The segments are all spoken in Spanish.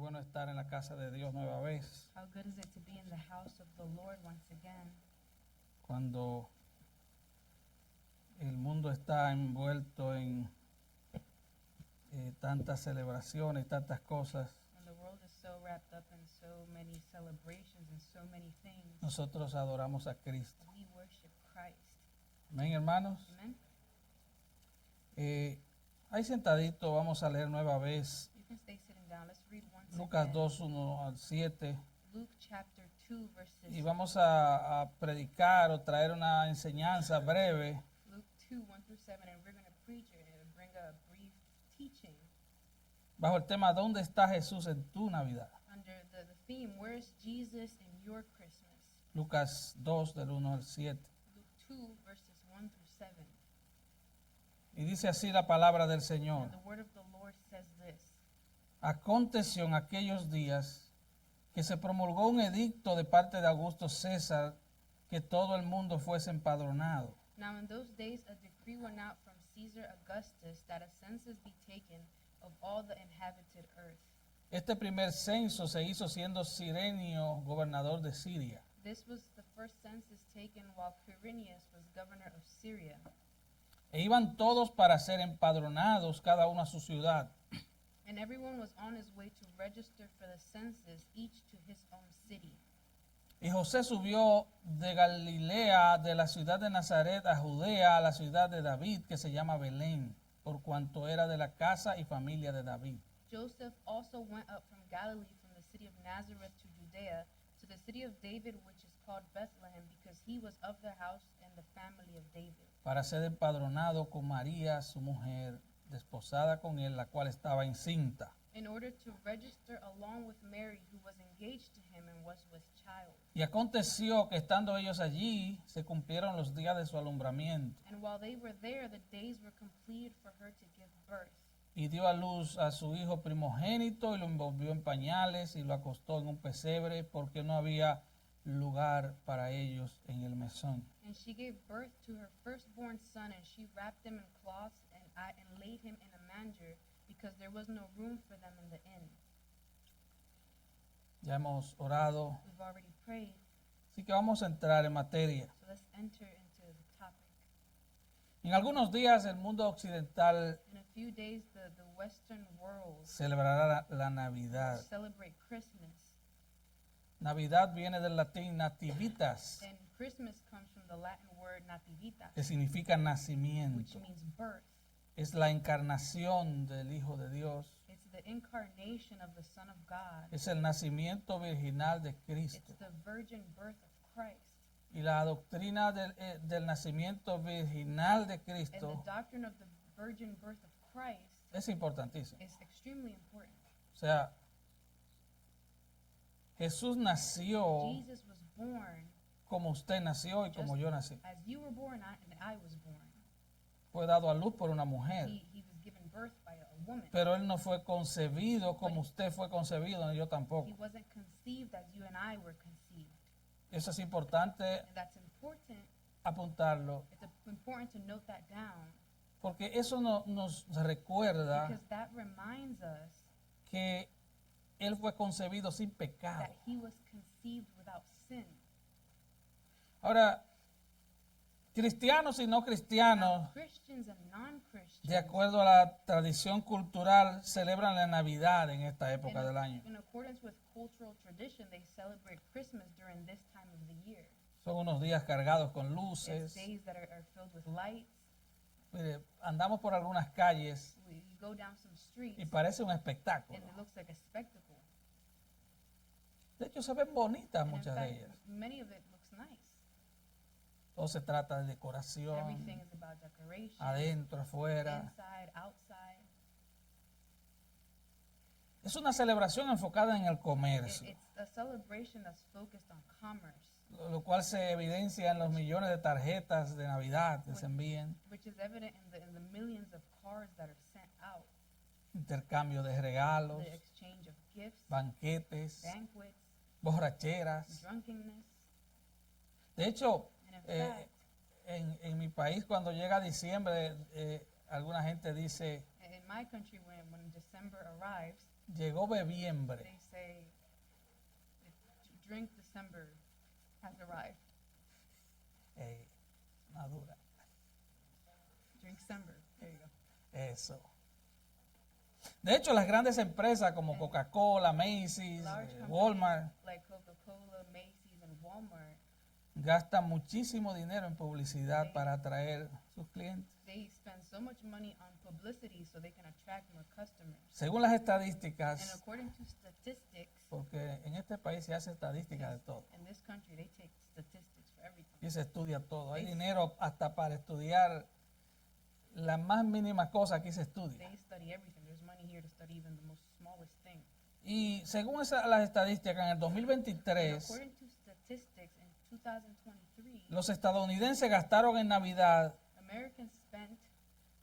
bueno estar en la casa de Dios nueva vez. How good is it to be in the house of the Lord once again? Cuando el mundo está envuelto en tantas celebraciones, tantas cosas, When the world is so wrapped up in so many celebrations and so many things, nosotros adoramos a Cristo. we worship Christ. Amén, hermanos. Amen? Ahí sentadito vamos a leer nueva vez You can stay sitting down. Let's read once Lucas again. 2, 1 al 7. Luke chapter 2 verses Y vamos a predicar o traer una enseñanza breve Luke 2, 1 through 7, and we're going to preach it and bring a brief teaching bajo el tema ¿Dónde está Jesús en tu Navidad? under the theme, Where's Jesus in your Christmas? Lucas 2 del 1 al 7. Luke 2 verses 1 through 7. Y dice así la palabra del Señor. And the word of the Lord says this. Aconteció en aquellos días que se promulgó un edicto de parte de Augusto César que todo el mundo fuese empadronado. Now in those days a decree went out from Caesar Augustus that a census be taken of all the inhabited earth. Este primer censo se hizo siendo Cirenio gobernador de Siria. This was the first census taken while Quirinius was governor of Syria. E iban todos para ser empadronados, cada uno a su ciudad. And everyone was on his way to register for the census, each to his own city. Y José subió de Galilea, de la ciudad de Nazaret a Judea, a la ciudad de David, que se llama Belén, por cuanto era de la casa y familia de David. Joseph also went up from Galilee, from the city of Nazareth to Judea, to the city of David, which is called Bethlehem, because he was of the house and the family of David, Para ser empadronado con María, su mujer, desposada con él, la cual estaba encinta. in order to register along with Mary, who was engaged to him and was with child. Y aconteció que estando ellos allí, se cumplieron los días de su alumbramiento. And while they were there, the days were completed for her to give birth. Y dio a luz a su hijo primogénito y lo envolvió en pañales y lo acostó en un pesebre porque no había lugar para ellos en el mesón. And she gave birth to her firstborn son, and she wrapped him in cloths and laid him in a manger, because there was no room for them in the inn. Ya hemos orado, We've already prayed, así que vamos a entrar en materia. so let's enter into the topic. En algunos días el mundo occidental In a few days, the Western world celebrará la will Navidad. celebrate Christmas. Navidad viene del latín nativitas, And Christmas comes from the Latin word nativita, que significa which nacimiento. means birth. Es la encarnación del Hijo de Dios. It's the incarnation of the Son of God. Es el nacimiento virginal de It's Cristo. the virgin birth of Christ. Y la doctrina del nacimiento virginal de And the Cristo doctrine of the virgin birth of Christ es importantísimo. is extremely important. O sea, Jesús nació Jesus was born como usted nació y como yo nací. as you were born and I was born. Fue dado a luz por una mujer. He was given birth by a woman. Pero él no fue concebido como usted fue concebido, ni yo He tampoco. wasn't conceived as you and I were conceived. Eso es importante And that's important. apuntarlo, It's important to note that down, porque eso nos recuerda because that reminds us que él fue concebido sin pecado. that he was conceived without sin. Ahora, cristianos y no cristianos, Christians and non-Christians, de acuerdo a la tradición cultural, celebran la Navidad en esta época del año. in accordance with cultural tradition, they celebrate Christmas during this time of the year. Son unos días cargados con It's luces. days that are filled with lights. Mire, andamos por algunas calles You go down some streets y parece un espectáculo. and it looks like a spectacle. De hecho, se ven bonitas And in muchas de fact, ellas. many of it looks nice. Todo se trata de decoración, Everything is about decoration, adentro, afuera. inside, outside. Es una celebración enfocada en el comercio, It's a celebration that's focused on commerce, lo cual se evidencia en los millones de tarjetas de Navidad que se envían, which is evident in the millions of cards that are sent out, intercambio de regalos, the exchange of gifts, banquetes, banquets, borracheras. drunkenness. De hecho, And in fact, en mi país cuando llega diciembre, alguna gente dice, in my country, when December arrives, Llegó bebiembre. They say, drink December has arrived. Madura. Drink December. There you go. Eso. De hecho, las grandes empresas como Coca-Cola, Macy's, Large companies Walmart, like Coca-Cola, Macy's, and Walmart, gastan muchísimo dinero en publicidad para atraer sus clientes. they spend so much money on publicity so they can attract more customers. Según las And estadísticas, according to statistics, porque en este país se hace estadística de todo in this country, they take statistics for everything. y se estudia todo. Hay dinero hasta para estudiar la más mínima cosa, aquí se estudia. They study everything. There's money here to study even the most smallest thing. Y según las estadísticas, en el And 2023, according to statistics, in 2023, los estadounidenses gastaron en Navidad Americans spent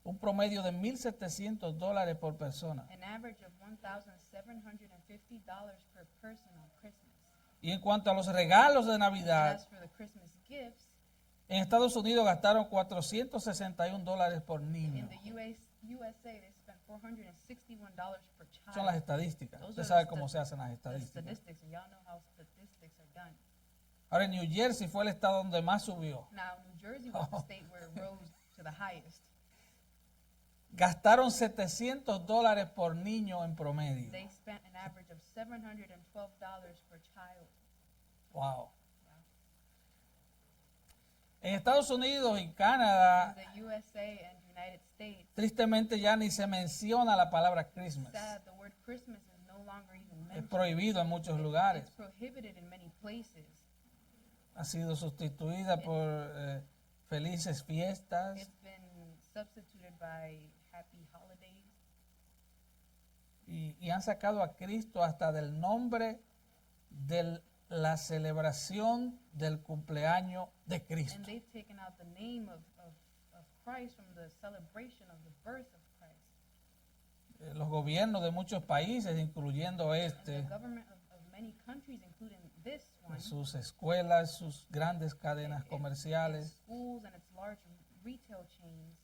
un promedio de $1,700 por persona. an average of $1,750 per person on Christmas. Y en cuanto a los regalos de And Navidad, as for the Christmas gifts, en Estados Unidos gastaron $461 por niño. in the USA, they spent $461 per child. Son las estadísticas. Those Usted are sabe the cómo se hacen las the estadísticas. statistics, and y'all know how statistics are done. Ahora, en New Jersey fue el estado donde más subió. Now, New Jersey was the state where it rose to the highest. Gastaron $700 por niño en promedio. They spent an average of $712 per child. Wow. En Estados Unidos y Canadá, In the USA and United States, tristemente ya ni se menciona la palabra Christmas. sad, the word Christmas is no longer even Es mentioned. prohibido en muchos lugares. It's prohibited in many places. Ha sido sustituida por felices fiestas. It's been substituted by happy holidays. Y han sacado a Cristo hasta del nombre de la celebración del cumpleaños de Cristo. And they've taken out the name of Christ from the celebration of the birth of Christ. Los gobiernos de muchos países, incluyendo And the este, government of many countries, including this one, sus escuelas, sus grandes cadenas its comerciales, schools and its large retail chains,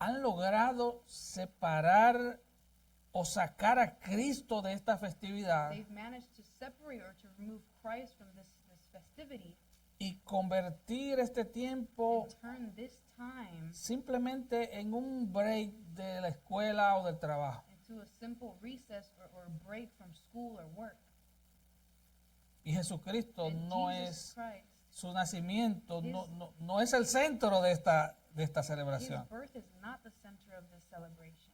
han logrado separar o sacar a Cristo de esta festividad they've managed to separate or to remove Christ from this festivity y convertir este tiempo and turn this time simplemente en un break de la escuela o del trabajo. into a simple recess or break from school or work. Y Jesucristo And no Jesus es Christ, su nacimiento, no es el centro de esta his celebración. birth is not the center of this celebration.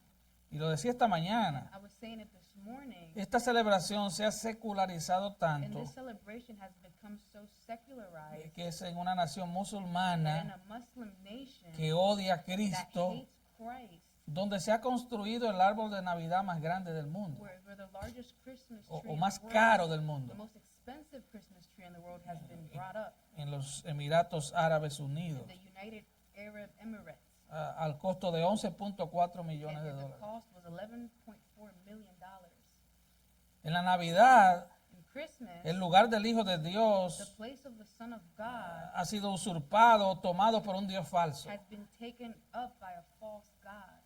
Y lo decía esta mañana, I was saying it this morning, esta celebración se ha secularizado and tanto this celebration has become so secularized que es en una nación that in musulmana a Muslim nation que odia a that Cristo, hates Christ, donde se ha construido el árbol de Navidad más grande del mundo, where the largest Christmas o tree in más the world, caro del the mundo, most expensive Christmas tree in the world has been brought up en los Emiratos Árabes Unidos, in the United Arab Emirates. al costo de 11.4 millones de And the dólares. cost was $11.4 million. En la Navidad, In Christmas, el lugar del Hijo de the Dios place of the Son of God ha sido usurpado, tomado por un Dios falso. has been taken up by a false God.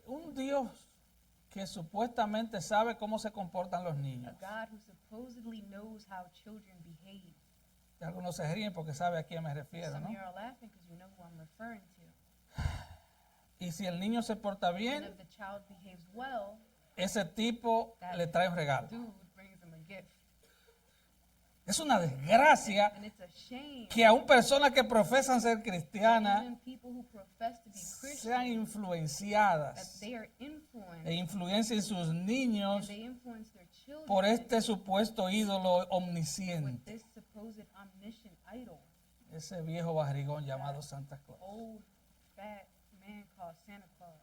Un Dios que supuestamente sabe cómo se comportan los A niños. God who supposedly knows how children behave. Y algunos se ríen porque sabe a quién me refiero, Some ¿no? here are laughing because you know who I'm referring to. Y si el niño se porta And bien, if the child behaves well, ese tipo le trae un regalo. dude brings them a gift. Es una desgracia And it's a shame que aún personas que profesan ser that cristianas even people who profess to be sean Christian, that influenciadas they are influenced e influencien sus and niños they influence their children por este supuesto ídolo with omnisciente, this supposed omniscient idol, ese viejo barrigón llamado Santa Claus. old fat man called Santa Claus.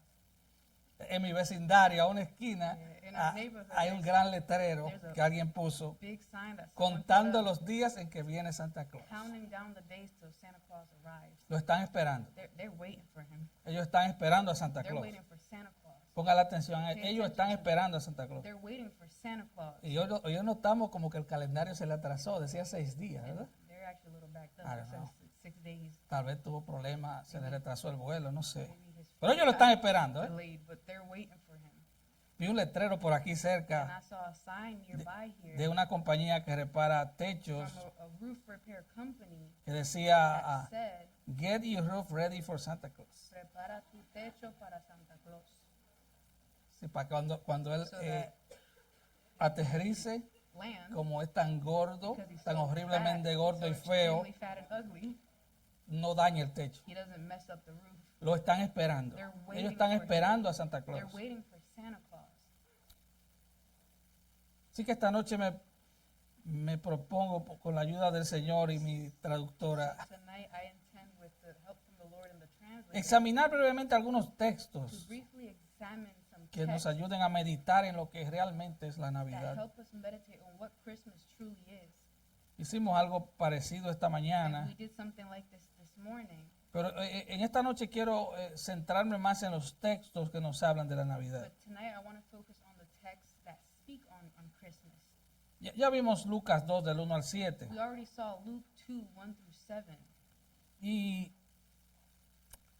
En mi vecindario, a una esquina, In our neighborhood, hay un gran letrero there's a que alguien puso Big sign that someone contando put up, los días en que viene Santa Claus. counting down the days till Santa Claus arrives. Lo están esperando. They're waiting for him. Ellos están esperando a Santa They're Claus. waiting for Santa Claus. Ponga la atención, Pay ellos están attention. esperando a Santa Claus. They're waiting for Santa Claus. Y hoy notamos como que el calendario se le atrasó, decía 6 días, ¿verdad? They're actually a little backed up. I It don't know. says 6 days. Tal vez tuvo problemas, se le retrasó el vuelo, no sé. Maybe his Pero ellos lo flight están got esperando, ¿eh? delayed, but they're waiting for him. Vi un letrero por aquí and cerca I saw a sign nearby here de una compañía que repara from techos a roof repair company que decía, that said, get your roof ready for Santa Claus. prepara tu techo para Santa Claus. Sí, para cuando él So that aterrice, land, como es tan gordo, because he's tan so horriblemente fat, gordo so y feo, extremely fat and ugly, no dañe el techo. he doesn't mess up the roof. Lo están esperando. They're Ellos waiting están for him. esperando a Santa They're Claus. waiting for Santa Claus. Así que esta noche me propongo con la ayuda del Señor y mi traductora Tonight I intend, with the help from the Lord and the translator, examinar brevemente algunos to textos briefly examine some que nos texts ayuden a meditar en lo que realmente es la that Navidad. help us meditate on what Christmas truly is. Hicimos algo parecido esta And mañana, we did something like this morning, pero en esta noche quiero centrarme más en los textos que nos hablan de la Navidad. but tonight I want to focus on the texts that speak on Christmas. Ya vimos Lucas 2 del 1 al 7 We already saw Luke 2, 1 through 7. y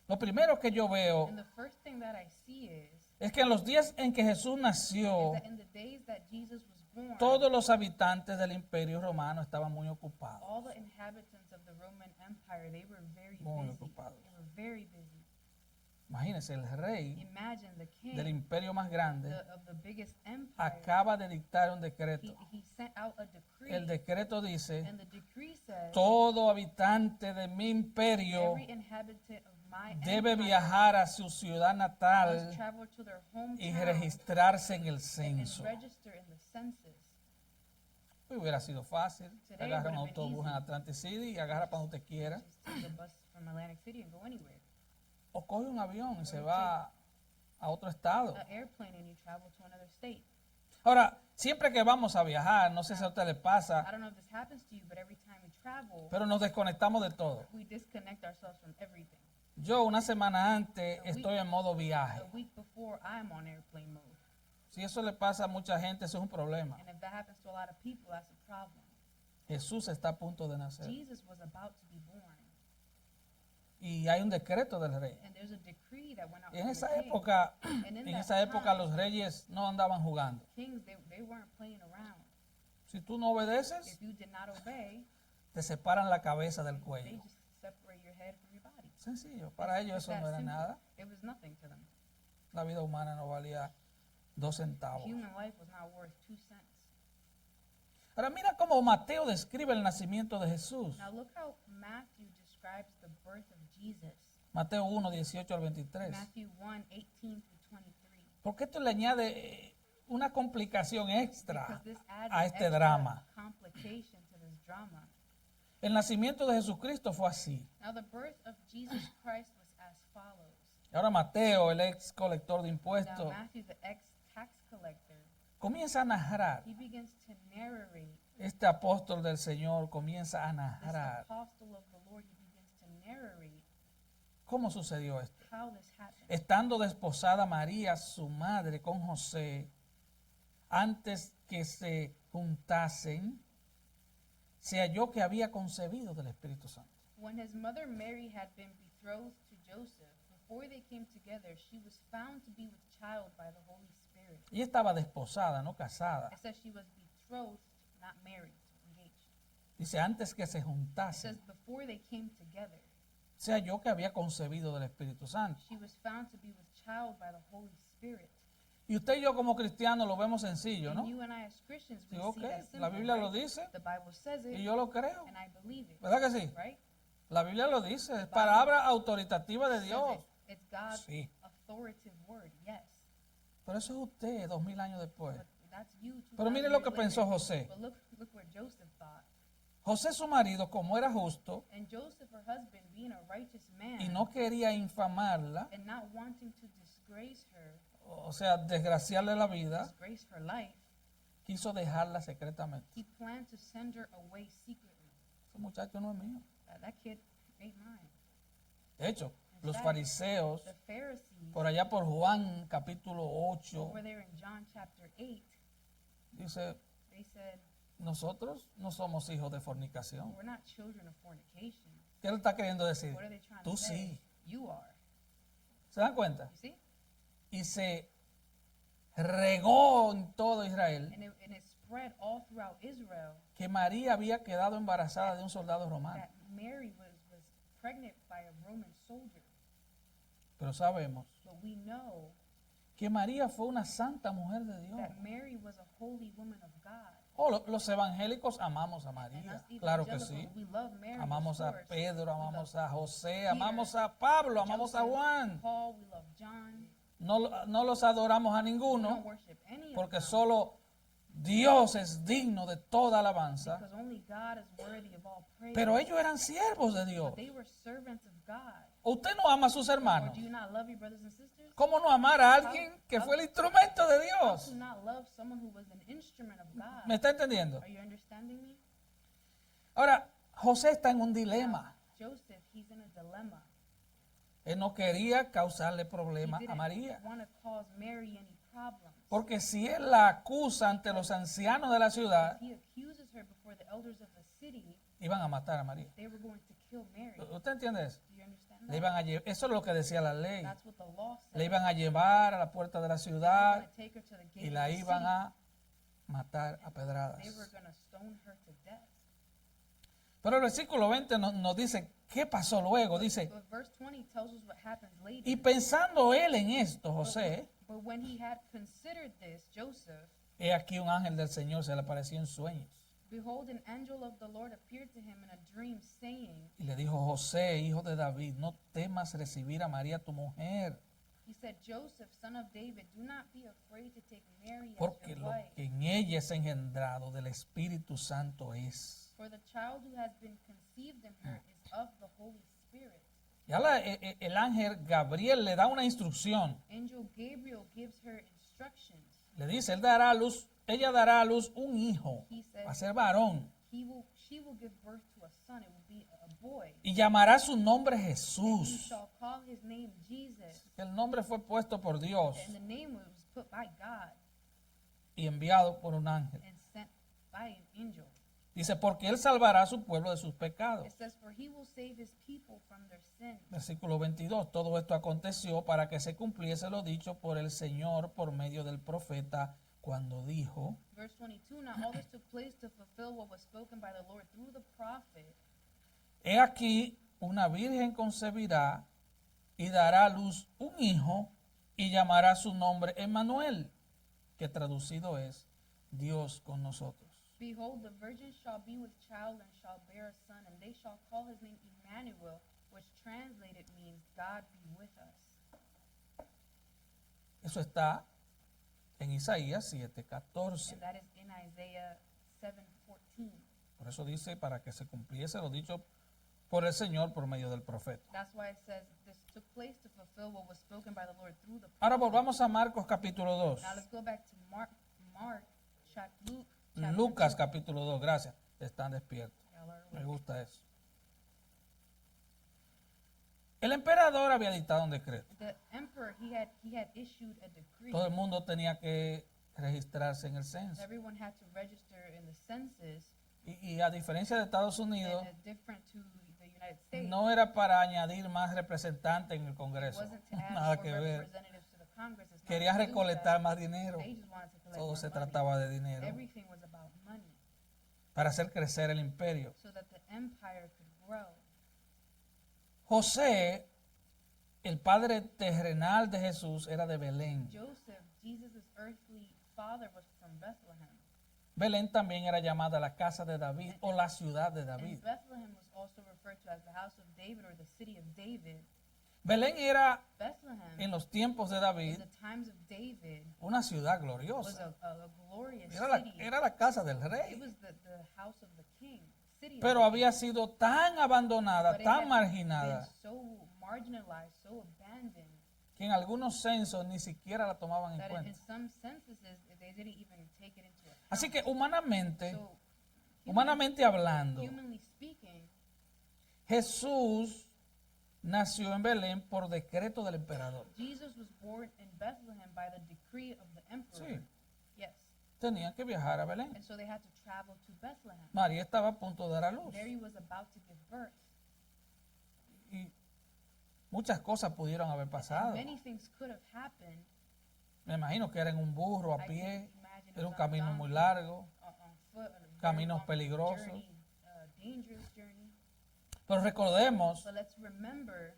lo primero que yo veo And the first thing that I see es que en los días en que Jesús nació, is that in the days that Jesus was born, todos los habitantes del Imperio Romano estaban muy ocupados. all the inhabitants of the Roman Empire, they were very Muy busy. ocupados. They were very busy. Imagínense, el rey Imagine the king del imperio más grande of the biggest empire. acaba de dictar un decreto. He sent out a decree, El decreto dice, and the decree says todo habitante de mi imperio every inhabitant of my debe empire viajar a su ciudad must natal travel to their y hometown registrarse en el and censo. register in the census. Pues hubiera sido fácil. Today Agarra un would've been autobús en easy. Atlantic City y agarra para donde quiera. Just take a bus from Atlantic City and go anywhere. O coge un avión y se va a otro estado. An airplane and you travel to another state. Ahora, siempre que vamos a viajar, no sé si a usted le I pasa, don't know if this happens to you, but every time we travel, pero nos desconectamos de todo. we disconnect ourselves from everything. Yo una semana antes estoy en modo viaje. A week before, I'm on airplane mode. Si eso le pasa a mucha gente, eso es un problema. And if that happens to a lot of people, that's a problem. Jesús está a punto de nacer. Jesus was about to be born. Y hay un decreto del rey. And there's a decree that went out Y en from esa the king. época, And in en that esa época time, los reyes no andaban jugando. kings, they weren't playing around. Si tú no obedeces, If you did not obey, te separan la cabeza del they cuello. just separate your head from your body. Sencillo. Para ellos It's eso that no era simple. nada. It was nothing to them. La vida humana no valía 2 centavos. Human life was not worth 2 cents. Ahora mira cómo Mateo describe el nacimiento de Jesús. Now look how Matthew describes the birth of Jesus. Mateo 1, 18 al 23. Matthew 1, 18 through 23. Porque esto le añade una complicación extra Because this adds a an este extra drama. complication to this drama. El nacimiento de Jesucristo fue así. Now the birth of Jesus Christ was as follows. Ahora Mateo, el ex colector de Now impuestos, Matthew, the ex-tax collector, comienza a narrar. he begins to narrate. Este apóstol del Señor comienza a This narrar apostle of the Lord, he begins to narrate cómo sucedió esto. how this happened. Estando desposada María, su madre, con José, antes que se juntasen, se halló que había concebido del Espíritu Santo. When his mother Mary had been betrothed to Joseph, before they came together, she was found to be with child by the Holy Spirit. Ella estaba desposada, no casada. It says she was betrothed, not married, engaged. Dice, antes que se It juntasen, says before they came together, se halló que había concebido del Espíritu Santo. she was found to be with child by the Holy Spirit. Y usted y yo como cristianos lo vemos sencillo, And ¿no? you and I as Christians, we Digo, ok, see that simple, la Biblia lo right? dice The Bible says it, y yo lo creo. and I believe it, ¿Verdad que sí? right? La Biblia lo dice, es palabra autoritativa de Says Dios. it. It's God's Sí. authoritative word, yes. Pero eso es usted 2000 años después. But that's you. Pero 2000 mire lo que years pensó later. José. But look what Joseph thought. José su marido, como era justo And Joseph, her husband, being a righteous man y no quería infamarla, and not wanting to disgrace her, o sea, desgraciarle la vida, disgrace her life, quiso dejarla secretamente. he planned to send her away secretly. Ese muchacho no es mío. That kid ain't mine. De hecho, In los fact, fariseos, The Pharisees, por allá por Juan capítulo 8, over there in John chapter 8, dice, they said, nosotros no somos hijos de fornicación. we're not children of fornication. ¿Qué él está queriendo decir? What are they trying Tú to say? sí. You are. ¿Se dan cuenta? You see? Y se regó en todo Israel and it spread all throughout Israel que María había quedado embarazada de un soldado romano. that Mary was pregnant by a Roman soldier. Pero sabemos But we know que María fue una santa mujer de Dios. that Mary was a holy woman of God. Oh, los evangélicos amamos a And María, us claro que evangelicals, sí. we love Mary, Amamos of a course. Pedro, We amamos love a José, Peter, amamos a Pablo, amamos a Joseph, Juan. Paul, we love John. No los adoramos a We don't ninguno worship any of porque them solo Dios es digno de toda alabanza. because only God is worthy of all praise. Pero ellos eran siervos de Dios. But they were servants of God. ¿Usted no ama a sus Or hermanos? do you not love your brothers and sisters? ¿Cómo no amar a alguien que fue el instrumento de How Dios? to not love someone who was an instrument of God? ¿Me está entendiendo? Are you understanding me? Ahora, José está en un dilema. Joseph, he's in a dilemma. Él no quería causarle He problemas a didn't María. want to cause Mary any problems. Porque si él la acusa ante los ancianos de la ciudad, If he accuses her before the elders of the city, iban a matar a María. they were going to kill Mary. ¿Usted entiende eso? Do you understand Le that? iban a eso es lo que decía la ley. That's what the law said. Le iban a llevar a la puerta de la They were ciudad going to take her to the gate y of la the iban city. a matar a pedradas. They were going to stone her to death. Pero el versículo 20 nos dice qué pasó luego. Dice, But verse 20 tells us what happens later. y pensando él en esto, José, But when he had considered this, Joseph, he aquí un ángel del Señor se le apareció en sueños. behold, an angel of the Lord appeared to him in a dream, saying, Y le dijo, José, hijo de David, no temas recibir a María tu mujer, he said, Joseph, son of David, do not be afraid to take Mary as porque your lo wife, que en ella es engendrado del Espíritu Santo es. for the child who has been conceived in her is of the Holy Spirit. Y ahora el ángel Gabriel le da una instrucción. Angel Gabriel gives her instructions. Le dice, ella dará a luz un hijo, He said, va a ser varón, she will give birth to a son. It will be a boy. y llamará su nombre And you Jesús. shall call his name Jesus. El nombre fue puesto por Dios And the name was put by God y enviado por un ángel. and sent by an angel. Dice, porque él salvará a su pueblo de sus pecados. It says, for he will save his people from their sins. Versículo 22. Todo esto aconteció para que se cumpliese lo dicho por el Señor por medio del profeta cuando dijo, Verse 22, now all this took place to fulfill what was spoken by the Lord through the prophet. he aquí una virgen concebirá y dará a luz un hijo y llamará su nombre Emmanuel, que traducido es Dios con nosotros. Behold, the virgin shall be with child and shall bear a son, and they shall call his name Emmanuel, which translated means God be with us. Eso está en Isaías 7:14. And that is in Isaiah 7:14. Por eso dice, para que se cumpliese lo dicho por el Señor por medio del profeta. That's why it says this took place to fulfill what was spoken by the Lord through the Ahora prophet. volvamos a Marcos capítulo 2. Now let's go back to Luke chapter Lucas 2. capítulo 2, gracias. Están despiertos. Y'all are Me awake. gusta eso. El emperador había dictado un decreto. The emperor, he had issued a decree. Todo el mundo tenía que registrarse en el censo. Everyone had to register in the census, Y a diferencia de Estados Unidos, and different to the United States. no era para añadir más representantes en el It Congreso. wasn't to add Nada more que ver. representatives to the Congress. It's not Quería to do recolectar that. más dinero. They just wanted to collect Todo more se money. trataba de dinero. Everything was about money, Para hacer crecer el imperio. so that the empire could grow. José, el padre terrenal de Jesús, era de Belén. Joseph, Jesus' earthly father, was from Bethlehem. Belén también era llamada la casa de David o la ciudad de David. And Bethlehem was also referred to as the house of David or the city of David. Belén era, Bethlehem, en los tiempos de in David, the times of David, una ciudad was gloriosa. a glorious Era city. era la casa del It rey. was the house of the king, city of Pero the había sido tan abandonada, But it tan had been marginada, so marginalized, so abandoned, que en algunos censos ni siquiera la tomaban en that in cuenta. some censuses they didn't even take it into account. Así que humanamente, So, humanamente hablando, humanly speaking, Jesús nació en Belén por decreto del emperador. Jesus was born in Bethlehem by the decree of the emperor. Sí. Yes. Tenían que viajar a Belén. And so they had to travel to Bethlehem. María estaba a punto de dar a luz. Mary was about to give birth. Y muchas cosas pudieron haber pasado. Many things could have happened. Me imagino que era en un burro a I can pie, imagine it era un was on a camino muy donkey, largo, on foot, on a very caminos long peligrosos. journey, dangerous journey. Pero recordemos But let's remember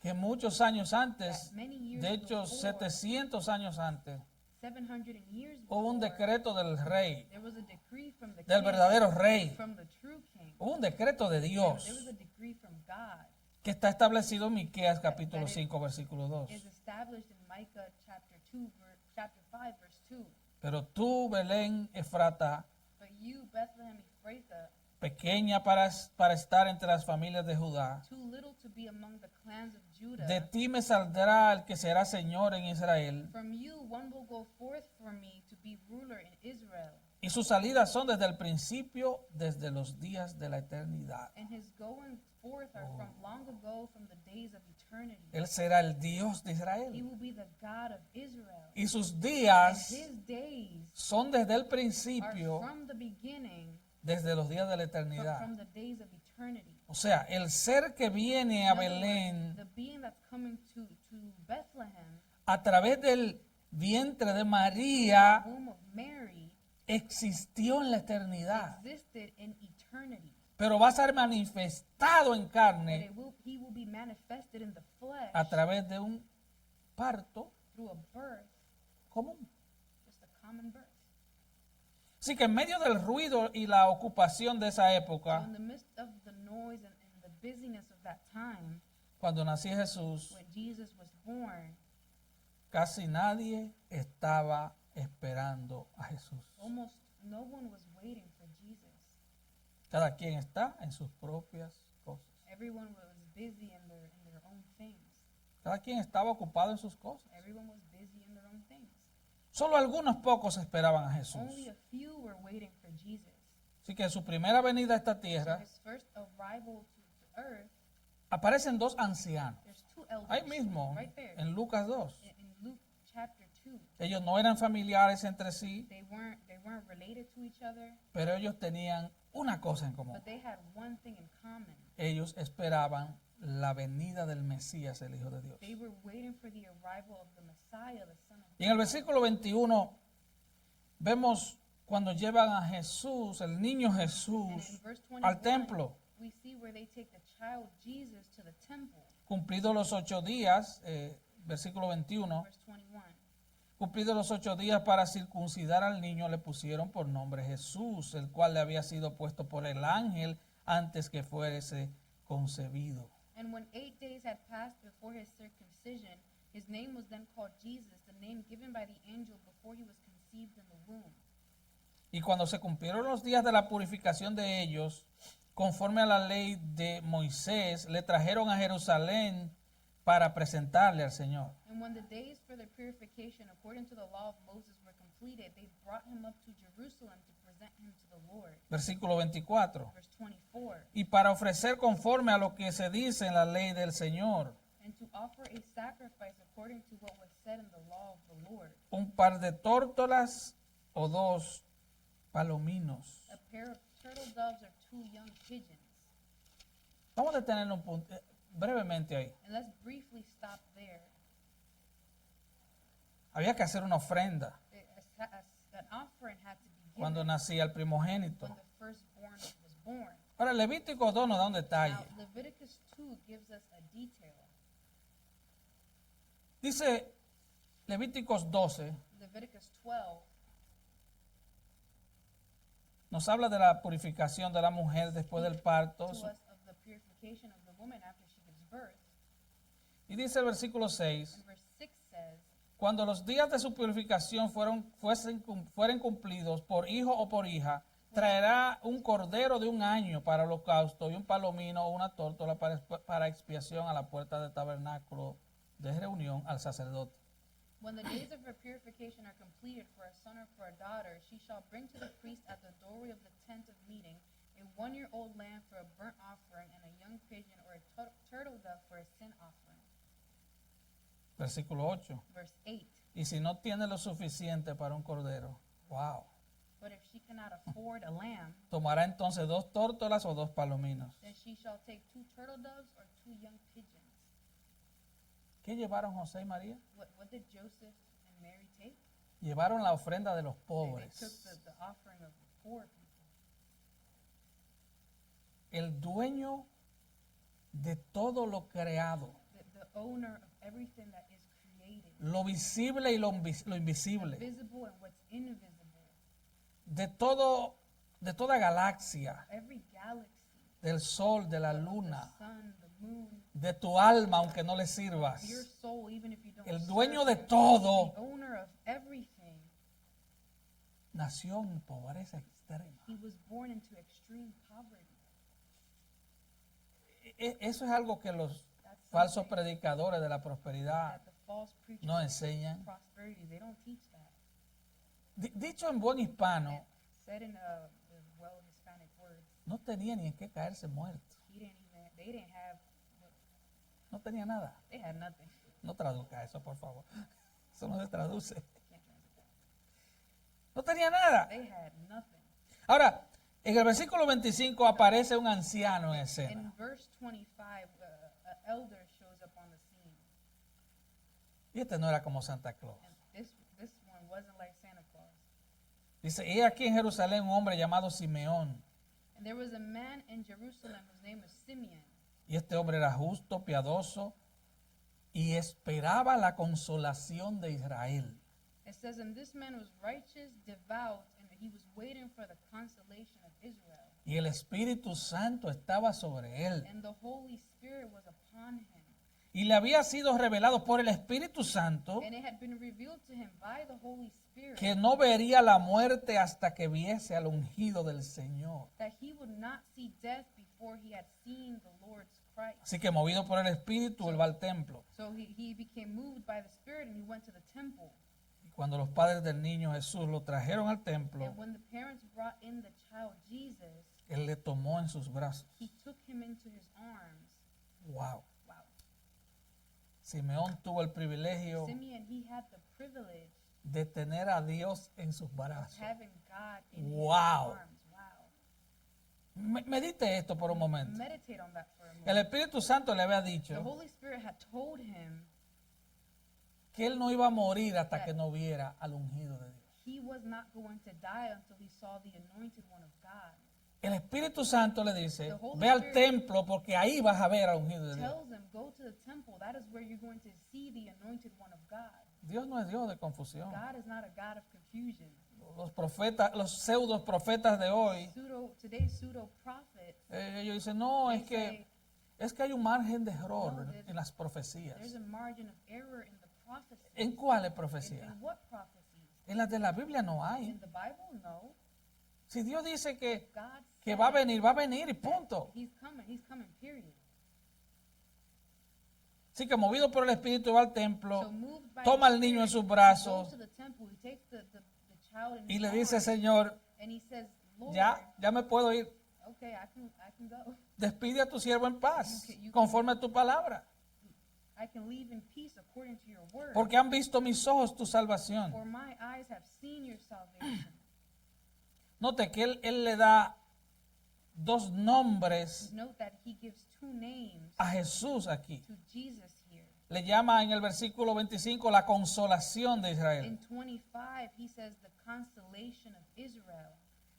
que muchos años that antes, many years de hecho before, 700 años antes, 700 years hubo un before, decreto del rey, there was a decree from the del king, verdadero rey. from the true king. Hubo un decreto de There was Dios a decree from God. que está establecido en Miqueas capítulo 5, versículo 2. Is established in Micah chapter 2, chapter 5, verse 2. Pero tú, Belén Efrata, But you, Bethlehem Ephrathah, pequeña para estar entre las familias de Judá, too little to be among the clans of Judah, de ti me saldrá el que será Señor en Israel, from you one will go forth for me to be ruler in Israel, y sus salidas son desde el principio, desde los días de la eternidad. and his goings forth are from long ago, from the days of eternity. Él será el Dios de He Israel, will be the God of Israel. y sus And días his days son desde el are principio, from the beginning, desde los días de la from eternidad. the days of eternity. O sea, el ser que viene In a other words, Belén the being that's coming to Bethlehem, a través del vientre de María womb of Mary, existió en la eternidad, existed in eternity. pero va a ser manifestado en But carne he will be manifested in the flesh a través de un parto through a birth, común. just a common birth. Así que en medio del ruido y la ocupación de esa So época, in the midst of the noise and the busyness of that time, cuando nació Jesús, when Jesus was born, casi nadie estaba esperando a Jesús. almost no one was waiting for Jesus. Cada quien está en sus propias cosas. Everyone was busy in their own things. Cada quien estaba ocupado en sus cosas. Everyone was busy in their own things. Solo algunos pocos esperaban a Jesús. Only a few were waiting for Jesus. Así que en su primera venida a esta So tierra his first arrival to earth, aparecen dos ancianos. there's two elders Ahí mismo, right there en Lucas 2. in Luke chapter 2. Ellos no eran familiares entre sí, They weren't related to each other, pero ellos tenían una cosa en común. but they had one thing in common. Ellos esperaban la venida del Mesías, el Hijo de Dios. They were waiting for the arrival of the Messiah, the Son of Y en el versículo 21 vemos cuando llevan a Jesús, el niño And Jesús, in verse al 21, templo. we see where they take the child Jesus to the temple. Cumplidos los 8 días, versículo 21, Verse 21. cumplidos los 8 días para circuncidar al niño, le pusieron por nombre Jesús, el cual le había sido puesto por el ángel antes que fuese concebido. And when 8 days had passed before his circumcision, his name was then called Jesus, the name given by the angel before he was conceived in the womb. Y cuando se cumplieron los días de la purificación de ellos, conforme a la ley de Moisés, le trajeron a Jerusalén para presentarle al Señor. And when the days for their purification according to the law of Moses were completed, they brought him up to Jerusalem to present him to the Lord. Versículo 24. Verse 24. Y para ofrecer conforme a lo que se dice en la ley del Señor, And to offer a sacrifice according to what was said in the law of the Lord, un par de tórtolas o 2 palominos. a pair of turtle doves or 2 young pigeons. Vamos a detener un punto, brevemente ahí. And let's briefly stop there. Había que hacer una ofrenda An offering had to be cuando given nacía el primogénito. when the firstborn was born. Ahora, Levítico 2 nos da un detalle. Now, Leviticus 2 gives us a detail. Dice Levíticos 12, Leviticus 12 nos habla de la purificación de la mujer después del parto. to us of the purification of the woman after she gives birth. Y dice el versículo 6, And verse 6 says, cuando los días de su purificación fueren cumplidos por hijo o por hija, traerá un cordero de un año para holocausto y un palomino o una tórtola para expiación a la puerta del tabernáculo de reunión al sacerdote. when the days of her purification are completed for a son or for a daughter, she shall bring to the priest at the doorway of the tent of meeting a 1-year-old lamb for a burnt offering and a young pigeon or a turtle dove for a sin offering. Versículo 8. Verse 8. Y si no tiene lo suficiente para un cordero, wow, But if she cannot afford a lamb, tomará entonces 2 tórtolas o 2 palominos. then she shall take 2 turtle doves or 2 young pigeons. ¿Qué llevaron José y María? What did Joseph and Mary take? Llevaron la ofrenda de los They took pobres. the offering of the poor people. El dueño de todo lo creado, The owner of everything that is created. lo visible y lo The invisible, visible and what's invisible. de toda galaxia, Every galaxy. del sol, de la The luna, sun, the moon. de tu alma, aunque no le sirvas. Your soul, even if you don't El serve dueño de him. todo The owner of everything. nació en pobreza extrema. He was born into extreme poverty. Eso es algo que los That's falsos something predicadores de la prosperidad that the false preachers no of enseñan. prosperity, they don't teach that. Dicho en buen hispano, Said in well Hispanic words, no tenía ni en qué caerse muerto. they didn't have, No tenía nada. they had nothing. No traduzca eso, por favor. Eso no se traduce. Can't translate that. No tenía nada. They had nothing. Ahora, en el versículo 25 aparece un anciano en escena. In verse 25, an elder shows up on the scene. Y este no era como Santa Claus. And this one wasn't like Santa Claus. Dice, y aquí en Jerusalén un hombre llamado Simeón. And there was a man in Jerusalem whose name was Simeon. Y este hombre era justo, piadoso, y esperaba la consolación de Israel. It says, and this man was righteous, devout, and he was waiting for the consolation of Israel. Y el Espíritu Santo estaba sobre él. And the Holy Spirit was upon him. Y le había sido revelado por el Espíritu Santo And it had been revealed to him by the Holy Spirit que no vería la muerte hasta que viese al ungido del Señor. that he would not see death before he had seen the Lord's Christ. Así que movido por el Espíritu, él va al templo. So he became moved by the Spirit and he went to the temple. Y cuando los padres del niño Jesús lo trajeron al templo, And when the parents brought in the child Jesus, él le tomó en sus brazos. he took him into his arms. Wow. Wow. Simeón tuvo el privilegio Simeon, he had the privilege de tener a Dios en sus of brazos. having God in his Wow. arms. Wow. Medite esto por un momento. Meditate on that for a El moment. Espíritu Santo le había The dicho Holy Spirit had told him que él no iba a morir hasta que no viera al ungido de Dios. he was not going to die until he saw the anointed one of God. El Espíritu Santo le dice, The Holy ve al Spirit templo porque ahí vas a ver al ungido de Dios. Tells him, go to the temple. That is where you're going to see the anointed one of God. Dios no es Dios de confusión. God is not a God of confusion. Los profetas, los pseudo profetas de hoy, Today's pseudo prophets, ellos dicen, no, they es que hay un margen de error No, there's- en las profecías. there's a margin of error in the prophecy. ¿En cuáles In profecías? what prophecies? En las de la Biblia no hay. In the Bible, no. Si Dios dice que God va a said venir y punto. He's coming, period. Así que movido por el Espíritu va al So templo, moved by toma the al niño en sus Spirit, he brazos goes to the temple, he takes the child in y his le dice, arms, Señor, and he says, Lord, ya me puedo ir. okay, I can go. Despide a tu siervo en paz, You can- conforme a tu palabra. I can leave in peace according to your word. Porque han visto mis ojos tu salvación. For my eyes have seen your salvation. Note que él le da dos nombres Note that he gives two names a Jesús aquí. to Jesus here. Le llama en el versículo 25 la consolación de In Israel. 25, he says the consolation of Israel.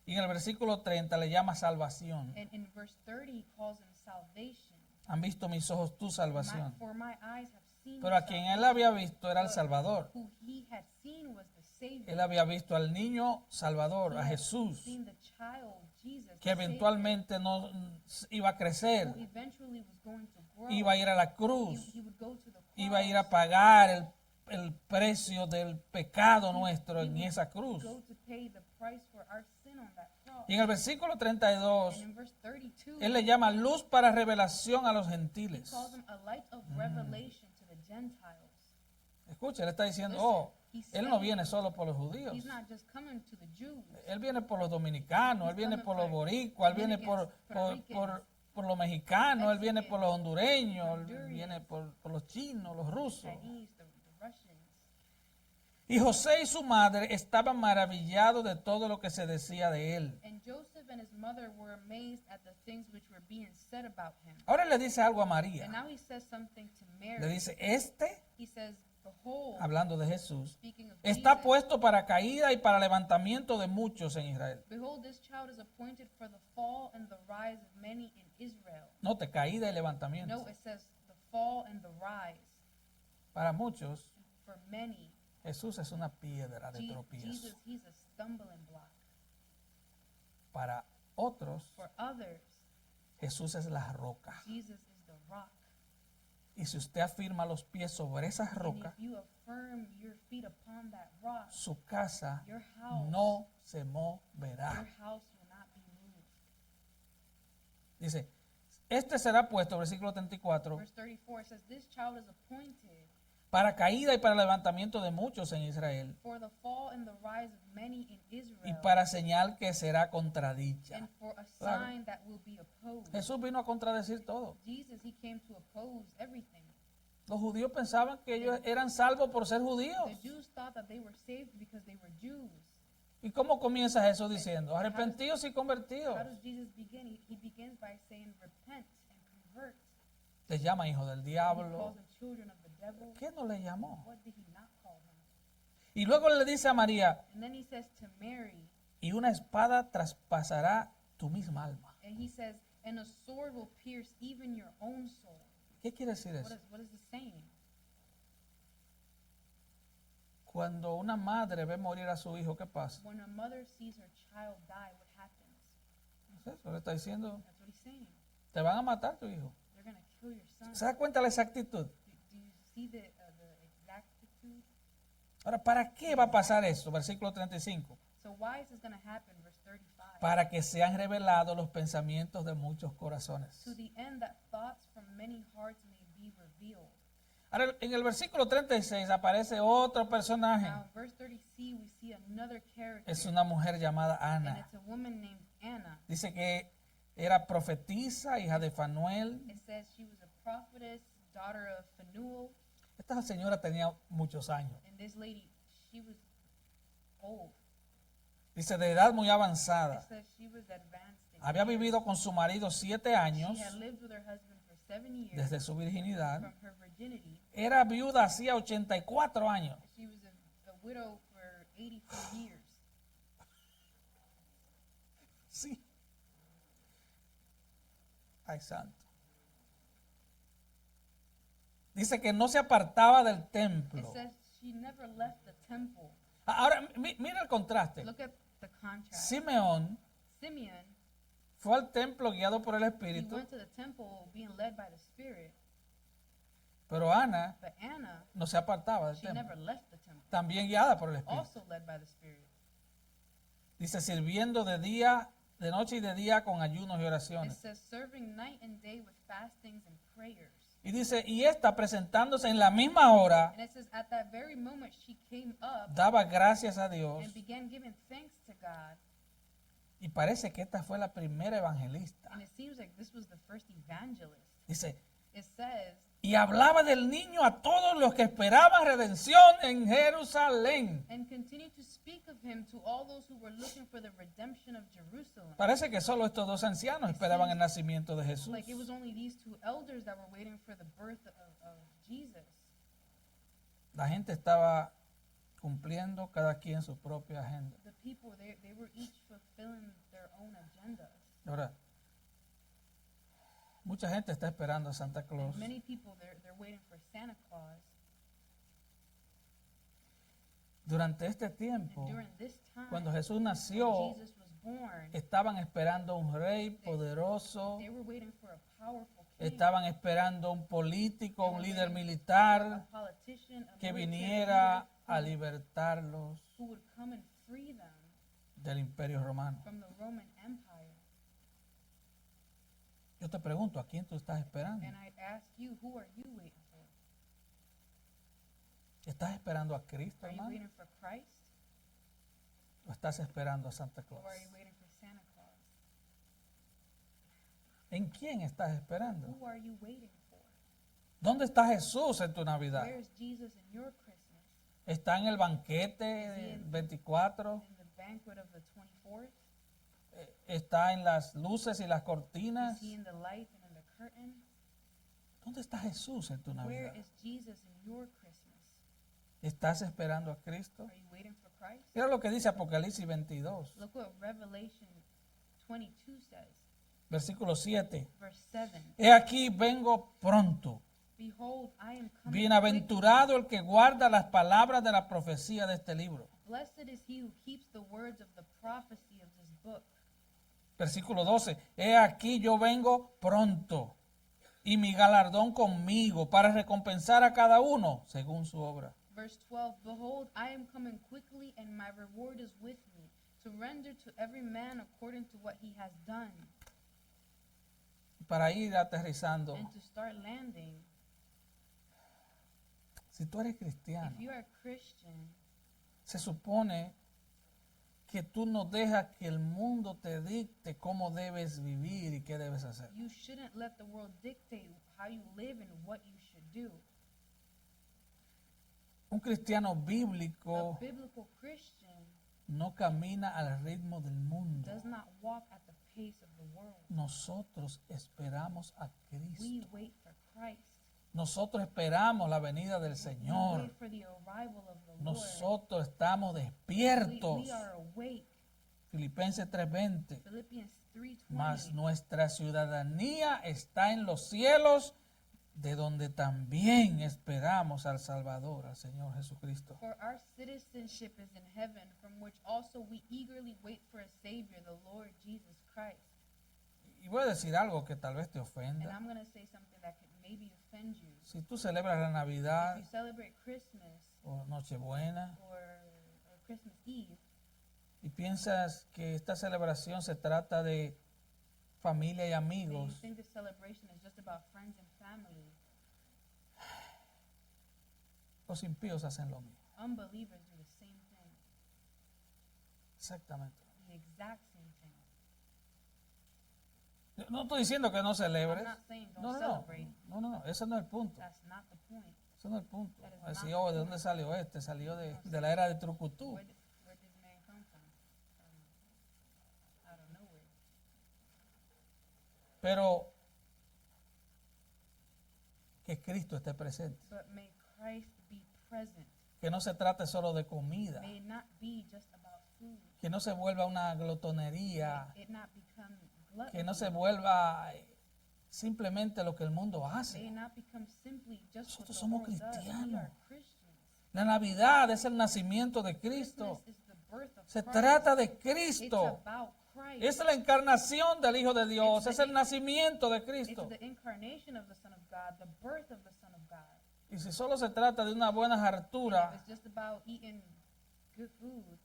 Y en el versículo 30 le llama salvación. And in verse 30, he calls him salvation. Han visto mis ojos tu salvación. For my eyes have seen Pero a your quien él había visto era el Salvador. who he had seen was the Savior. Él había visto al niño Salvador, He a had Jesús, seen the child, Jesus, que the Savior, eventualmente no iba a crecer, who eventually was going to grow. iba a ir a la cruz, He would go to the cross. iba a ir a pagar el precio del pecado nuestro en esa cruz. Go to pay the price for our sin on that cross. Y en el versículo 32, And in verse 32, él le llama luz para revelación a los he gentiles. calls him a light of revelation to the Gentiles. Escucha, él está diciendo, Listen, oh, he's él no saying viene solo por los judíos. He's not just coming to the Jews. Él viene por los dominicanos, él viene por los boricuas, él viene por los mexicanos, él viene por los hondureños, él viene por los chinos, los rusos. Chinese, the Russians. Y José y su madre estaban maravillados de todo lo que se decía de él. And Joseph and his mother were amazed at the things which were being said about him. Ahora le dice algo a And María. now he says something to Le Mary. dice, He says, Behold, hablando de Jesús, speaking of está Jesus, puesto para caída y para levantamiento de muchos en Israel. behold, this child is appointed for the fall and the rise of many in Israel. Note, caída y levantamiento. No, it says the fall and the rise. Para muchos, For many, Jesús es una piedra de tropiezo. Jesus, he's a stumbling block. Para otros, For others, Jesús es la roca. Jesus is the rock. Y si usted afirma los pies sobre esa And roca, if you affirm your feet upon that rock, su casa your house, no se your moverá. house will not be moved. Dice, este será puesto, versículo 34, Verse 34 says, this child is appointed para caída y para levantamiento de muchos en Israel, for the fall and the rise of many in y Israel, para señal que será contradicha. and for a Claro. sign that will be opposed. Jesús vino a contradecir todo. Jesus, he came to oppose everything. Los judíos pensaban que ellos eran salvos por ser judíos. The Jews thought that they were saved because they were Jews. ¿Y cómo comienza Jesús diciendo? Arrepentidos y convertidos. How does Jesus begin? He begins by saying, repent and convert. Les llama hijos del He diablo. calls them children of the devil. ¿Qué no le llamó? What did he not call them? Y luego le dice a María, And then he says to Mary, y una espada traspasará tu misma alma. and he says, and a sword will pierce even your own soul. ¿Qué quiere decir eso? What is the saying? Cuando una madre ve morir a su hijo, ¿qué pasa? When a mother sees her child die, what happens? Eso le está diciendo, That's what he's saying. te van a matar tu hijo. They're going to kill your son. ¿Se da cuenta la exactitud? Do you see the exactitude? Ahora, ¿para qué va a pasar esto? Versículo 35. So why is this going to happen? Verse 35. Para que sean revelados los pensamientos de muchos corazones. To the end that thoughts from many hearts may be revealed. Ahora, en el versículo 36 aparece otro personaje. Now, in verse 30c, we see another character, Es una mujer llamada and Ana. it's a woman named Anna. Dice que era profetisa, hija de Fanuel. It says she was a prophetess, daughter of Phanuel, Esta señora tenía muchos años. and this lady, she was old. Dice, de edad muy It avanzada. says she was advanced in Había years. vivido con su marido 7 años She had lived with her husband for 7 years desde su virginidad. from her virginity. Era viuda hacía 84 años. She was a widow for 84 years. Sí. Ay, santo. Dice que no se apartaba del It templo. says she never left the temple. Ahora, mira el contraste. Look at the contrast. Simeón Simeon, fue al templo guiado por el he Espíritu, went to the temple being led by the Spirit, pero Ana but Anna, no se apartaba del she templo. never left the temple, También guiada por el Espíritu. also led by the Spirit. Dice, sirviendo de día, de noche y de día con ayunos y It oraciones. says serving night and day with fastings and prayers. Y dice, y esta presentándose en la misma hora, And it says at that very moment she came up daba gracias a Dios. and began giving thanks to God. Y parece que esta fue la primera evangelista. And it seems like this was the first evangelist. Dice, It says, y hablaba del niño a todos los que esperaban redención en Jerusalén. and continued to speak of him to all those who were looking for the redemption of Jerusalem. Parece que solo estos dos ancianos esperaban el nacimiento de Jesús. Like it was only these two elders that were waiting for the birth of Jesus. La gente estaba cumpliendo cada quien su propia agenda. The people, they were each fulfilling their own agendas. Ahora, mucha gente está esperando a Santa Claus. And many people, they're waiting for Santa Claus. Durante este And tiempo, during this time, cuando Jesús when nació, Jesus was born, estaban esperando un rey poderoso, they were waiting for a powerful king, estaban esperando un político, un líder a militar politician, a que military viniera leader a libertarlos who would come and free them del Imperio Romano. from the Roman Empire. Yo te pregunto, ¿a quién tú estás esperando? And I'd ask you, who are you waiting for? ¿Estás esperando a Cristo, Are you hermano? waiting for Christ, ¿O estás esperando a Santa Claus? or are you waiting for Santa Claus? ¿En quién estás esperando? Who are you waiting for? ¿Dónde está Jesús en tu Navidad? Where is Jesus in your Christmas? ¿Está en el banquete del 24? In the banquet of the 24th? ¿Está en las luces y las Is cortinas? he in the light and in the curtain? ¿Dónde está Jesús en tu Where Navidad? is Jesus in your Christmas? ¿Estás esperando a Cristo? Are you waiting for Christ? Mira lo que dice Apocalipsis 22, Look what Revelation 22 says. versículo 7. Verse 7. He aquí vengo pronto. Behold, I am coming quickly. Bienaventurado el que guarda las palabras de la profecía de este libro. Blessed is he who keeps the words of the prophecy of this book. Versículo 12. He aquí yo vengo pronto y mi galardón conmigo para recompensar a cada uno según su obra. Verse 12. Behold, I am coming quickly, and my reward is with me, to render to every man according to what he has done. Para ir aterrizando, And to start landing. si tú eres cristiano, If you are a Christian, se supone que tú no dejas que el mundo te dicte cómo debes vivir y qué debes hacer. you shouldn't let the world dictate how you live and what you should do. Un cristiano A bíblico biblical Christian no camina al ritmo del mundo. does not walk at the pace of the world. Nosotros esperamos a We Cristo. wait for Christ. Nosotros esperamos la venida del We Señor. wait for the arrival of the Lord. Nosotros estamos We despiertos. are awake. Filipenses 3:20. Philippians Mas 3:20. nuestra ciudadanía está en los cielos, de donde también esperamos al Salvador, al Señor Jesucristo. For our citizenship is in heaven, from which also we eagerly wait for a Savior, the Lord Jesus Christ. Y voy a decir algo que tal vez te And ofenda. I'm going to say something that could maybe offend you. Si tú celebras la Navidad If you celebrate Christmas o Nochebuena or Christmas Eve, y piensas que esta celebración se trata de familia y and you amigos, think the celebration is just about friends and family, los impíos hacen lo mismo. unbelievers do the same thing, Exactamente. the exact same thing. Yo no estoy diciendo que no celebres. I'm not saying don't No, no, celebrate. no, ese no es el punto. That's not the point. Ese no es el punto. That is A decir, not oh, the ¿de dónde point. salió este? Salió de la era de Trucutú. Where did man come from? Out of nowhere. Pero que Cristo esté presente. But may Christ be present. Que no se trate solo de comida. May it not be just about food. Que no se vuelva una glotonería. May it not become gluttony. Que no se vuelva simplemente lo que el mundo May hace. it not become simply just what Nosotros the somos world does. We cristianos. are Christians. La Navidad es el nacimiento de Cristo. Christmas is the birth of Se Christ. trata de It's Cristo. about Christ. Es la encarnación del Hijo de Dios. Es el nacimiento de It's Cristo. the incarnation of the Son of God, the birth of the Son of God. Y si solo se trata de una buena If hartura, it's just about eating good food,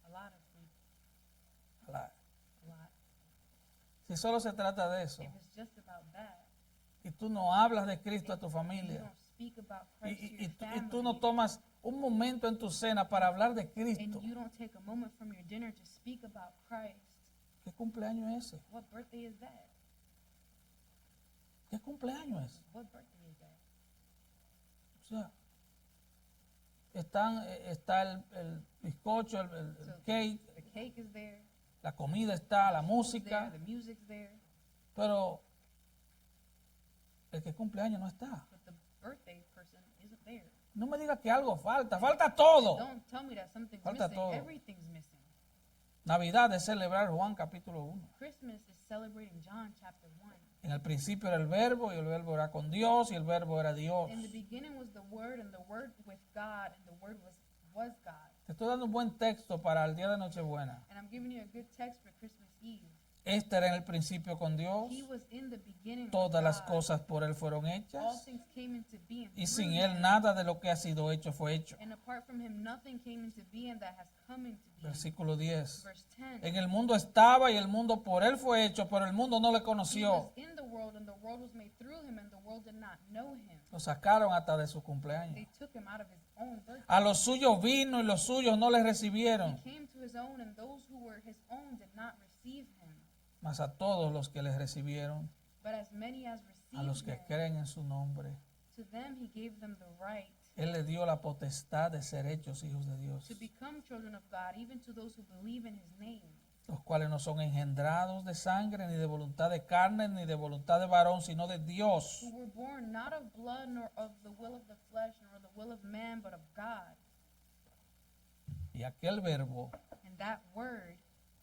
a lot of food, a lot. si solo se trata de eso, If it's just about that, y tú no hablas de Cristo a tu and you familia, don't speak about y, Christ to y- your y tú, y family, tú no tomas un momento en tu cena para hablar de Cristo, and you don't take a moment from your dinner to speak about Christ, ¿qué cumpleaños es ese? what birthday is that? ¿Qué cumpleaños es? What birthday is that? O sea, está el bizcocho, el So cake, the cake is there, la comida está, la food's música, there, the music's there, pero el que cumpleaños no está. but the birthday person isn't there. No me digas que algo falta, falta todo. Don't tell me that something's Falta missing. todo. Everything's missing. Navidad es celebrar Juan capítulo 1. Christmas is celebrating John chapter 1. En el principio era el verbo y el verbo era con Dios y el verbo era Dios. In the beginning was the Word, and the Word with God, and the Word was God. Te estoy dando un buen texto para el día de Nochebuena. And I'm giving you a good text for Christmas Eve. Este era en el principio con Dios. He was in the beginning Todas with las God. cosas por Él fueron All hechas. things came into being Y through sin him. Él nada de lo que ha sido hecho fue hecho. And apart from him, nothing came into being that has come into being. Versículo 10. Verse 10. En el mundo estaba y el mundo por Él fue hecho, pero el mundo no le He conoció. was in the world, and the world was made through him, and the world did not know him. Lo sacaron hasta de su cumpleaños. They took him out of his own birthday. A los suyos vino y los suyos no le He recibieron. came to his own, and those who were his own did not receive him. Mas a todos los que les recibieron, But as many as a los received que him, creen en su nombre, to them he gave them the right Él les dio la potestad de ser hechos hijos de Dios, to become children of God, even to those who believe in his name, los cuales no son engendrados de sangre, ni de voluntad de carne, ni de voluntad de varón, sino de Dios. who were born not of blood, nor of the will of the flesh, nor of the will of man, but of God. Y aquel verbo And that word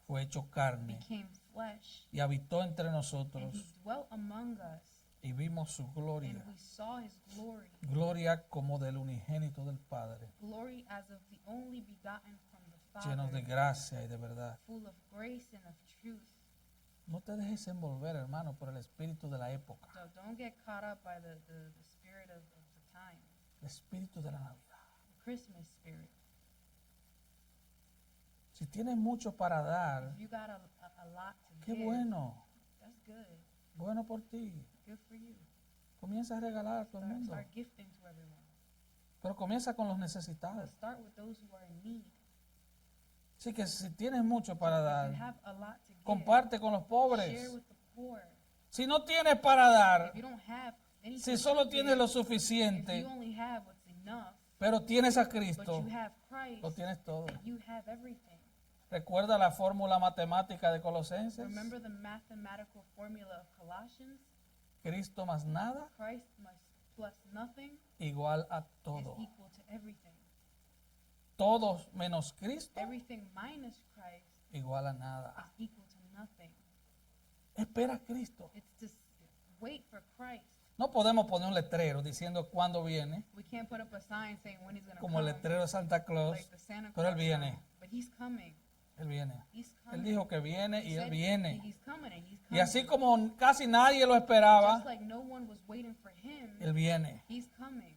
fue hecho carne became flesh, y habitó entre and he nosotros dwelt among us, y vimos su gloria, and we saw his glory, gloria como del unigénito del Padre, glory as of the only begotten from the llenos de Father, gracia y de verdad. full of grace and of truth. No te dejes envolver, hermano, por el espíritu de la época, So don't get caught up by the spirit of the time, el espíritu de la Navidad. the Christmas spirit. Si tienes mucho para dar, If you got a lot to qué give, bueno, that's good. bueno por ti. Good for you. Comienza a regalar a todo el mundo, Start gifting to everyone. pero comienza con los But necesitados. start with those who are in need. Así que si tienes mucho para If you dar, have a lot to give, comparte con los share pobres. with the poor. Si no tienes para dar, If you don't have anything si to solo tienes lo give, if suficiente, you only have what's enough, pero tienes a but Cristo, you have Christ, lo tienes todo. you have everything. ¿Recuerda la fórmula matemática de Colosenses? Remember the mathematical formula of Colossians? Cristo más nada Christ plus nothing igual a is todo. equal to everything. Todos menos Cristo Everything minus Christ igual a nada. is equal to nothing. Espera a Cristo. It's just wait for Christ. No podemos poner un letrero diciendo cuándo viene, We can't put up a sign saying when he's going to como el come, letrero de Santa Claus, like the Santa pero Él Claus viene. sign. But he's coming. Él viene. He's Él coming. dijo que viene He y Él said viene. He's coming and he's Y coming. así como casi nadie lo esperaba, Just like no one was waiting for him, Él viene. he's coming.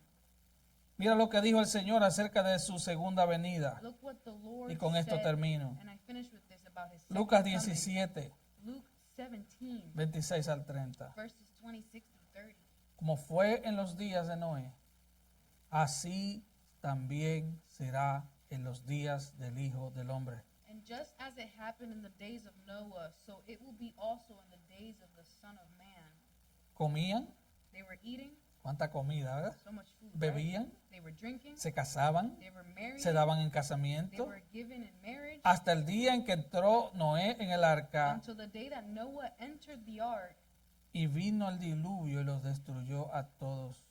Mira lo que dijo el Señor acerca de su segunda venida. Look what the Lord Y con esto said, termino. and I finish with this about his second Lucas coming. 17, Luke 17, 26 al 30. verses 26 through 30. Como fue en los días de Noé, así también será en los días del Hijo del Hombre. And just as it happened in the days of Noah, so it will be also in the days of the Son of Man. Comían, They were eating cuánta comida, ¿verdad? so much food. Right? Bebían, They were drinking. se casaban, They were married. se daban en They casamiento, were given in marriage hasta el día en que entró Noé en el arca until the day that Noah entered the ark, y vino el diluvio y los destruyó a todos.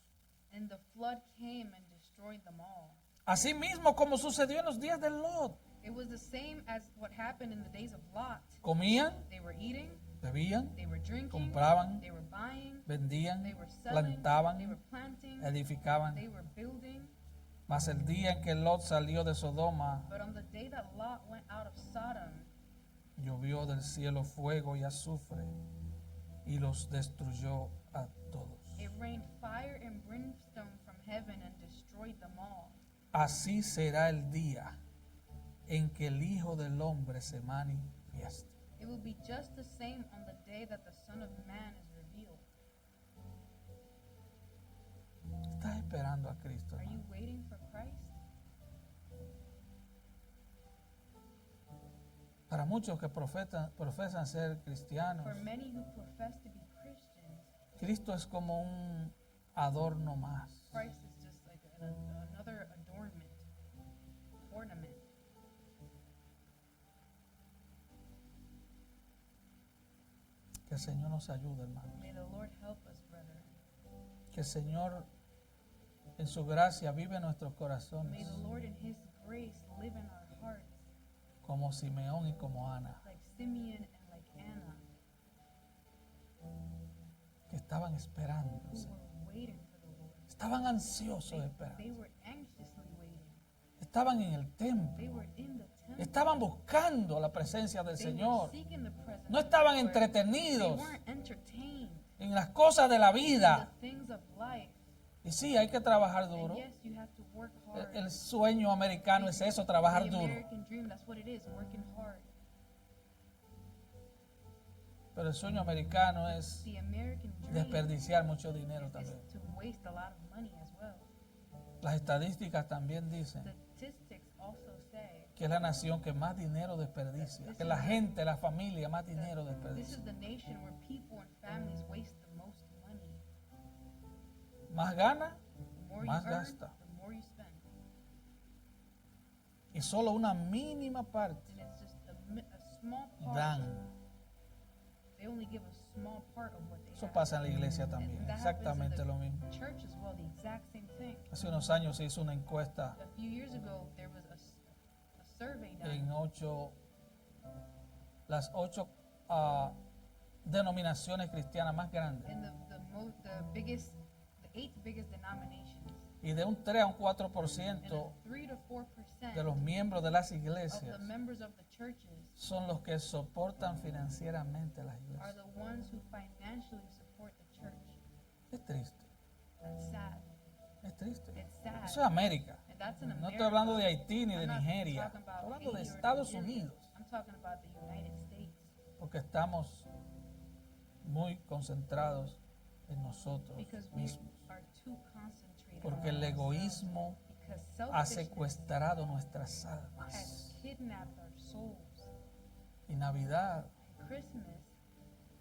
and the flood came and destroyed them all. Así mismo como sucedió en los días de Lot. It was the same as what happened in the days of Lot. Comían, They were eating, bebían, they were drinking, compraban, they were buying, vendían, they were selling, they were plantaban, planting, edificaban. they were building. Mas el día en que Lot salió de Sodoma, But on the day that Lot went out of Sodom, llovió del cielo fuego y azufre y los destruyó a todos. it rained fire and brimstone from heaven and destroyed them all. Así será el día en que el Hijo del Hombre se manifieste. It will be just the same on the day that the Son of Man is revealed. ¿Estás esperando a Cristo, Are you hermano? waiting for Christ? Para muchos que profesan ser cristianos, For many who profess to be Christians, Cristo es como un adorno más. Christ is just like another adornment, ornament. Que el Señor nos ayude, hermano. May the Lord help us, brother. Que el Señor en su gracia vive en nuestros May corazones, the Lord in His grace live in our hearts, como Simeón y como Ana, like Simeon and like Anna, que estaban esperando, who were waiting for the Lord. estaban ansiosos de They esperar, were anxiously waiting. estaban en el They templo, were in the temple. estaban buscando la presencia del They were Señor, seeking the presence no of the estaban Lord. entretenidos They weren't entertained en las cosas de la in vida. the things of life. Y sí, hay que trabajar And duro. yes, you have to work hard. El sueño americano es eso, trabajar The duro. American dream, that's what it is, working hard. Pero el sueño americano es The American dream desperdiciar mucho dinero is también. to waste a lot of money as well. Las estadísticas también dicen Statistics also say que es la nación que más dinero desperdicia, que la gente, la familia más dinero this desperdicia. is the nation where people and families waste the most money. Más gana, The more you más earn, gasta. the more you spend. Y solo una mínima parte And it's just a small part. dan. They only give a small part of what they Eso have. pasa en la iglesia también, And that exactamente happens lo in mismo. the church as well, the exact same thing. Hace unos años se hizo una encuesta A few years ago, there was a survey done en las 8 denominaciones cristianas más grandes, in the eighth biggest denominations, y de un 3 a un and 4% 3 to 4% de los miembros de las of iglesias the members of the churches son los que soportan financieramente las are iglesias. the ones who financially support the church. Es triste, That's sad. es triste. It's sad. Eso es América. And that's in No America. estoy hablando de Haití ni de I'm not Nigeria. talking about Estoy hablando de Haiti or Estados Nigeria. Unidos, I'm talking about the United States. porque estamos muy concentrados en nosotros Because we mismos. are too concentrated Porque on el ourselves. egoísmo Because ha selfishness secuestrado nuestras has almas. kidnapped our souls. Y Navidad And Christmas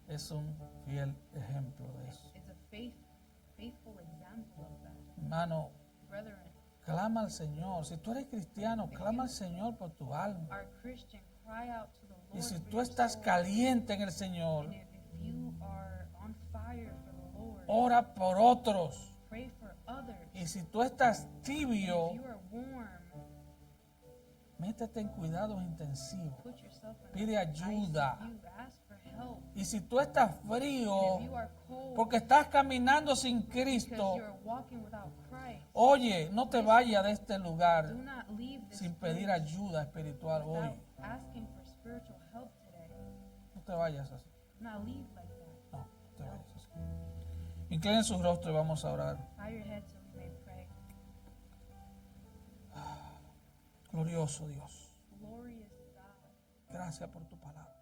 es un fiel ejemplo de eso. is a faithful example of that. Hermano, Brethren, clama al Señor. Si tú eres cristiano, clama al Señor por tu alma. our Christian, cry out to the Lord Y si for tú your estás soul. caliente en el Señor, And if you are on fire for the Lord, ora por otros. pray for others. Y si tú estás tibio, If you are warm, métete en cuidados intensivos. put yourself in Pide ayuda. ICU, ask for help. Y si tú estás frío, If you are cold, porque estás caminando sin because Cristo, you are walking without Christ, oye, no te vayas de este do lugar not leave this sin pedir place ayuda espiritual hoy. without asking for spiritual help today. No te vayas así. Do not leave like that. No, no te vayas así. Inclinen su rostro y vamos a orar. Bow your head so we may pray. Glorioso Dios, Glorious God, gracias por tu palabra.